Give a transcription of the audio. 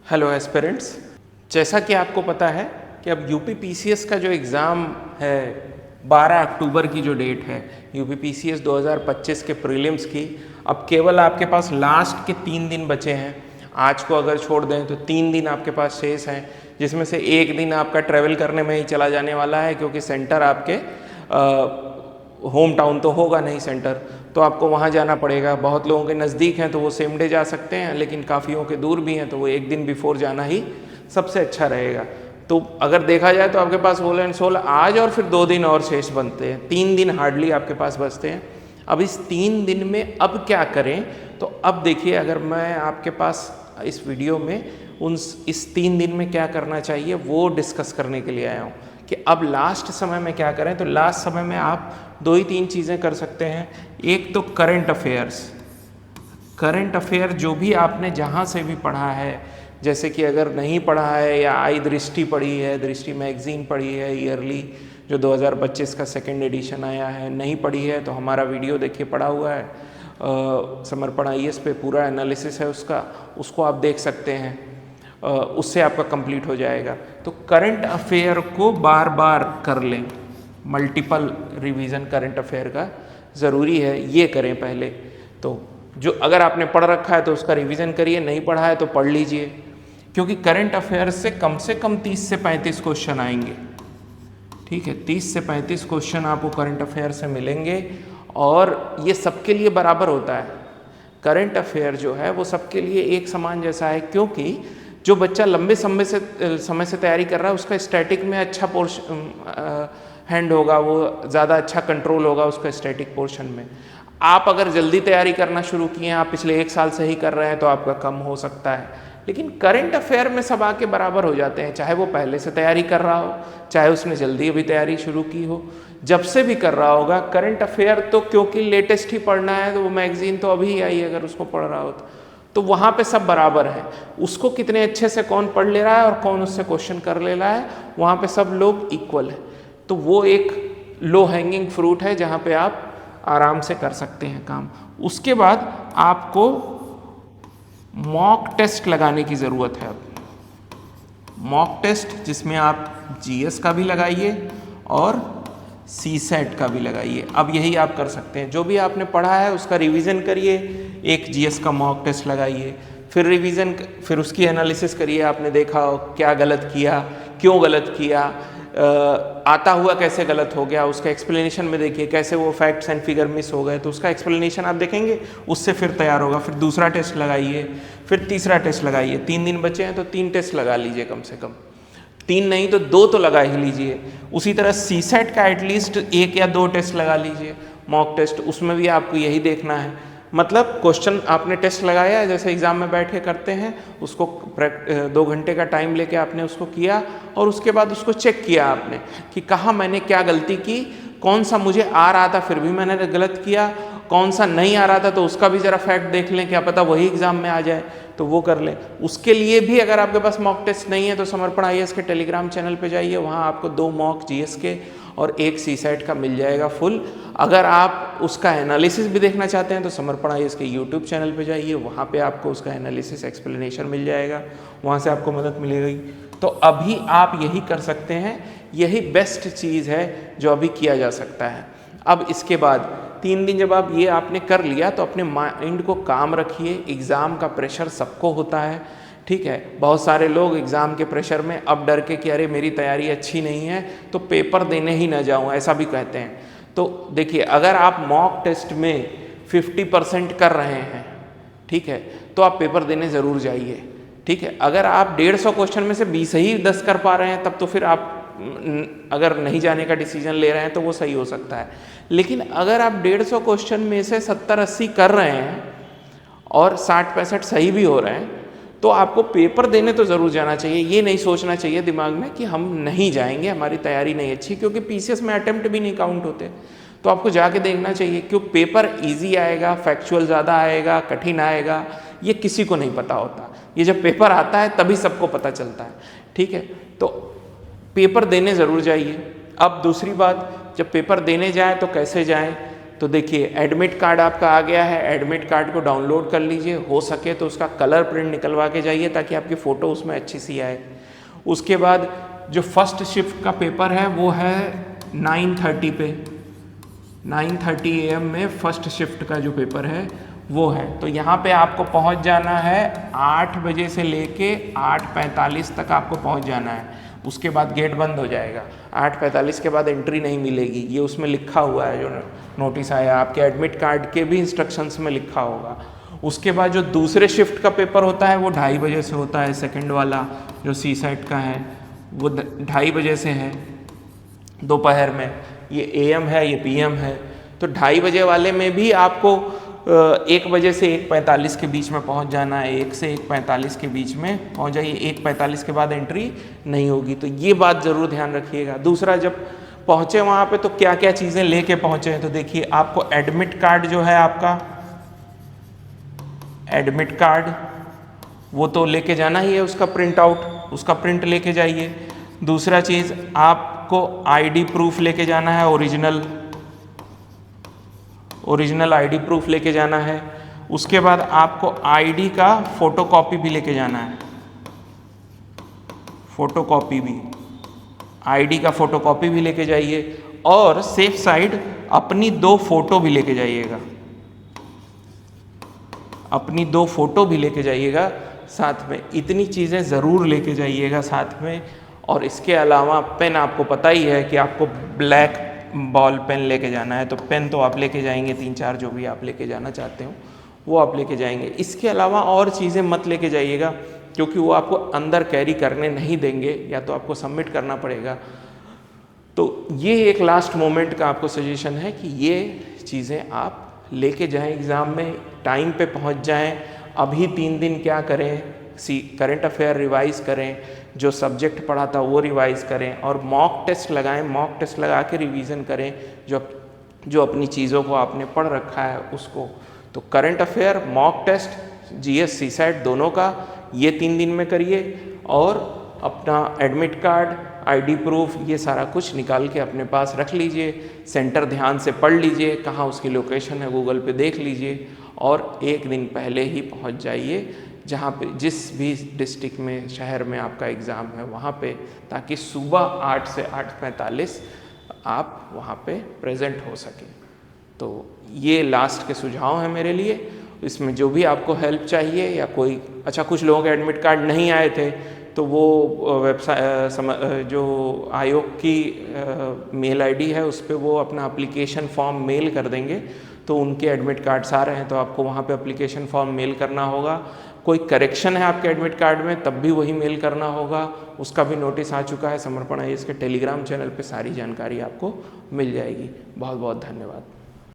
Hello aspirants, जैसा कि आपको पता है कि अब यूपी पीसीएस का जो एग्ज़ाम है 12 अक्टूबर की जो डेट है यूपी पीसीएस 2025 के प्रीलिम्स की, अब केवल आपके पास लास्ट के 3 दिन बचे हैं। आज को अगर छोड़ दें तो 3 दिन आपके पास शेष हैं, जिसमें से एक दिन आपका ट्रैवल करने में ही चला जाने वाला है, क्योंकि सेंटर आपके होम टाउन तो होगा नहीं सेंटर, तो आपको वहाँ जाना पड़ेगा। बहुत लोगों के नज़दीक हैं तो वो सेम डे जा सकते हैं, लेकिन काफ़ियों के दूर भी हैं तो वो एक दिन बिफोर जाना ही सबसे अच्छा रहेगा। तो अगर देखा जाए तो आपके पास होल एंड सोल आज और फिर 2 दिन और शेष बनते हैं, 3 दिन हार्डली आपके पास बचते हैं। अब इस 3 दिन में अब क्या करें, तो अब देखिए, अगर मैं आपके पास इस वीडियो में इस 3 दिन में क्या करना चाहिए वो डिस्कस करने के लिए आया हूँ कि अब लास्ट समय में क्या करें। तो लास्ट समय में आप 2 ही 3 चीज़ें कर सकते हैं। एक तो करंट अफेयर जो भी आपने जहाँ से भी पढ़ा है, जैसे कि अगर नहीं पढ़ा है या आई दृष्टि पढ़ी है, दृष्टि मैगजीन पढ़ी है ईयरली जो 2025 का सेकंड एडिशन आया है, नहीं पढ़ी है तो हमारा वीडियो देखिए पढ़ा हुआ है, समर्पण आईएएस पे पूरा एनालिसिस है उसका, उसको आप देख सकते हैं, उससे आपका कंप्लीट हो जाएगा। तो करंट अफेयर को बार बार कर लें, मल्टीपल रिवीजन करंट अफेयर का ज़रूरी है, ये करें पहले। तो जो अगर आपने पढ़ रखा है तो उसका रिवीजन करिए, नहीं पढ़ा है तो पढ़ लीजिए, क्योंकि करंट अफेयर से कम 30 से 35 क्वेश्चन आएंगे। ठीक है, 30 से 35 क्वेश्चन आपको करंट अफेयर से मिलेंगे और ये सबके लिए बराबर होता है। करंट अफेयर जो है वो सबके लिए एक समान जैसा है, क्योंकि जो बच्चा लंबे समय से तैयारी कर रहा है उसका स्टैटिक में अच्छा पोर्शन हैंड होगा, वो ज़्यादा अच्छा कंट्रोल होगा उसका स्टैटिक पोर्शन में। आप अगर जल्दी तैयारी करना शुरू किए हैं, आप पिछले 1 साल से ही कर रहे हैं, तो आपका कम हो सकता है। लेकिन करंट अफेयर में सब आके बराबर हो जाते हैं, चाहे वो पहले से तैयारी कर रहा हो, चाहे उसने जल्दी अभी तैयारी शुरू की हो, जब से भी कर रहा होगा करंट अफेयर। तो क्योंकि लेटेस्ट ही पढ़ना है तो वो मैगजीन तो अभी ही आई, अगर उसको पढ़ रहा हो तो वहाँ पे सब बराबर है। उसको कितने अच्छे से कौन पढ़ ले रहा है और कौन उससे क्वेश्चन कर ले रहा है, वहाँ पे सब लोग इक्वल है। तो वो एक लो हैंगिंग फ्रूट है जहाँ पे आप आराम से कर सकते हैं काम। उसके बाद आपको मॉक टेस्ट लगाने की ज़रूरत है। अब मॉक टेस्ट जिसमें आप जीएस का भी लगाइए और सीसेट का भी लगाइए। अब यही आप कर सकते हैं, जो भी आपने पढ़ा है उसका रिवीजन करिए, एक जीएस का मॉक टेस्ट लगाइए, फिर रिवीजन, फिर उसकी एनालिसिस करिए, आपने देखा हो क्या गलत किया, क्यों गलत किया, आता हुआ कैसे गलत हो गया, उसका एक्सप्लेनेशन में देखिए कैसे वो फैक्ट्स एंड फिगर मिस हो गए, तो उसका एक्सप्लेनेशन आप देखेंगे, उससे फिर तैयार होगा। फिर दूसरा टेस्ट लगाइए, फिर तीसरा टेस्ट लगाइए। 3 दिन बचे हैं तो 3 टेस्ट लगा लीजिए, कम से कम 3 नहीं तो 2 तो लगा ही लीजिए। उसी तरह सीसेट का एटलीस्ट 1 या 2 टेस्ट लगा लीजिए, मॉक टेस्ट, उसमें भी आपको यही देखना है। मतलब क्वेश्चन आपने टेस्ट लगाया, जैसे एग्ज़ाम में बैठ के करते हैं, उसको 2 घंटे का टाइम लेके आपने उसको किया और उसके बाद उसको चेक किया आपने कि कहाँ मैंने क्या गलती की, कौन सा मुझे आ रहा था फिर भी मैंने गलत किया, कौन सा नहीं आ रहा था तो उसका भी ज़रा फैक्ट देख लें, क्या पता वही एग्ज़ाम में आ जाए तो वो कर लें। उसके लिए भी अगर आपके पास मॉक टेस्ट नहीं है तो समर्पण आईएएस के टेलीग्राम चैनल पे जाइए, वहाँ आपको 2 मॉक जीएस के और 1 सीसेट का मिल जाएगा फुल। अगर आप उसका एनालिसिस भी देखना चाहते हैं तो समर्पण आईएएस के यूट्यूब चैनल पे जाइए, वहाँ पे आपको उसका एनालिसिस एक्सप्लेनेशन मिल जाएगा, वहाँ से आपको मदद मिलेगी। तो अभी आप यही कर सकते हैं, यही बेस्ट चीज़ है जो अभी किया जा सकता है। अब इसके बाद 3 दिन जब आप ये आपने कर लिया तो अपने माइंड को काम रखिए। एग्ज़ाम का प्रेशर सबको होता है, ठीक है। बहुत सारे लोग एग्ज़ाम के प्रेशर में अब डर के कि अरे मेरी तैयारी अच्छी नहीं है तो पेपर देने ही ना जाऊं, ऐसा भी कहते हैं। तो देखिए, अगर आप मॉक टेस्ट में 50% कर रहे हैं, ठीक है, तो आप पेपर देने ज़रूर जाइए, ठीक है। अगर आप 150 क्वेश्चन में से 20 ही 10 कर पा रहे हैं तब तो फिर आप अगर नहीं जाने का डिसीजन ले रहे हैं तो वो सही हो सकता है। लेकिन अगर आप 150 क्वेश्चन में से 70-80 कर रहे हैं और 60-65 सही भी हो रहे हैं तो आपको पेपर देने तो ज़रूर जाना चाहिए। ये नहीं सोचना चाहिए दिमाग में कि हम नहीं जाएंगे, हमारी तैयारी नहीं अच्छी, क्योंकि पीसीएस में अटेम्प्ट भी नहीं काउंट होते। तो आपको जाके देखना चाहिए, क्यों पेपर ईजी आएगा, फैक्चुअल ज़्यादा आएगा, कठिन आएगा, ये किसी को नहीं पता होता। ये जब पेपर आता है तभी सबको पता चलता है, ठीक है। तो पेपर देने ज़रूर जाइए। अब दूसरी बात, जब पेपर देने जाए तो कैसे जाएं, तो देखिए एडमिट कार्ड आपका आ गया है, एडमिट कार्ड को डाउनलोड कर लीजिए, हो सके तो उसका कलर प्रिंट निकलवा के जाइए ताकि आपकी फ़ोटो उसमें अच्छी सी आए। उसके बाद जो फर्स्ट शिफ्ट का पेपर है वो है 9:30 पे, 9:30 AM में फर्स्ट शिफ्ट का जो पेपर है वो है। तो यहाँ पे आपको पहुँच जाना है 8 बजे से लेके 8:45 तक आपको पहुँच जाना है। उसके बाद गेट बंद हो जाएगा, 8:45 के बाद एंट्री नहीं मिलेगी, ये उसमें लिखा हुआ है, जो नोटिस आया आपके एडमिट कार्ड के भी इंस्ट्रक्शंस में लिखा होगा। उसके बाद जो दूसरे शिफ्ट का पेपर होता है वो 2:30 बजे से होता है, सेकंड वाला जो CSET का है वो 2:30 बजे से है दोपहर में, ये AM है ये PM है। तो 2:30 बजे वाले में भी आपको 1 बजे से 1:45 के बीच में पहुंच जाना है, 1 से 1:45 के बीच में पहुंच जाइए, 1:45 के बाद एंट्री नहीं होगी। तो ये बात ज़रूर ध्यान रखिएगा। दूसरा, जब पहुँचे वहाँ पे तो क्या क्या चीज़ें लेके पहुँचे हैं, तो देखिए आपको एडमिट कार्ड जो है आपका एडमिट कार्ड वो तो लेके जाना ही है, उसका प्रिंट आउट, उसका प्रिंट लेके जाइए। दूसरा चीज़ आपको ID प्रूफ लेके जाना है, ओरिजिनल ID प्रूफ लेके जाना है। उसके बाद आपको ID का फोटोकॉपी भी लेके जाना है, फोटोकॉपी भी, ID का फोटोकॉपी भी लेके जाइए। और सेफ साइड अपनी 2 फोटो भी लेके जाइएगा, अपनी 2 फोटो भी लेके जाइएगा साथ में। इतनी चीज़ें ज़रूर लेके जाइएगा साथ में। और इसके अलावा पेन, आपको पता ही है कि आपको ब्लैक बॉल पेन लेके जाना है, तो पेन तो आप लेके जाएंगे, 3-4 जो भी आप लेके जाना चाहते हो वो आप लेके जाएंगे। इसके अलावा और चीज़ें मत लेके जाइएगा क्योंकि वो आपको अंदर कैरी करने नहीं देंगे, या तो आपको सबमिट करना पड़ेगा। तो ये एक लास्ट मोमेंट का आपको सजेशन है कि ये चीज़ें आप लेके जाएं एग्ज़ाम में, टाइम पे पहुंच जाएं। अभी 3 दिन क्या करें, करंट अफेयर रिवाइज़ करें, जो सब्जेक्ट पढ़ा था वो रिवाइज़ करें, और मॉक टेस्ट लगाएं, मॉक टेस्ट लगा के रिवीजन करें जो अपनी चीज़ों को आपने पढ़ रखा है उसको। तो current affair, mock test, GS CSET दोनों का ये 3 दिन में करिए, और अपना एडमिट कार्ड, ID प्रूफ, ये सारा कुछ निकाल के अपने पास रख लीजिए। सेंटर ध्यान से पढ़ लीजिए, कहाँ उसकी लोकेशन है गूगल पे देख लीजिए, और 1 दिन पहले ही पहुँच जाइए जहाँ पे, जिस भी डिस्ट्रिक्ट में, शहर में आपका एग्ज़ाम है वहाँ पे, ताकि सुबह 8 से 8:45 आप वहाँ पे प्रेजेंट हो सकें। तो ये लास्ट के सुझाव हैं मेरे लिए। इसमें जो भी आपको हेल्प चाहिए या कोई, अच्छा कुछ लोगों के एडमिट कार्ड नहीं आए थे तो वो वेबसाइट, जो आयोग की मेल ID है उस पर वो अपना एप्लीकेशन फॉर्म मेल कर देंगे, तो उनके एडमिट कार्ड्स आ रहे हैं तो आपको वहाँ पे एप्लीकेशन फॉर्म मेल करना होगा। कोई करेक्शन है आपके एडमिट कार्ड में तब भी वही मेल करना होगा, उसका भी नोटिस आ चुका है। समर्पण IAS के टेलीग्राम चैनल पे सारी जानकारी आपको मिल जाएगी। बहुत बहुत धन्यवाद।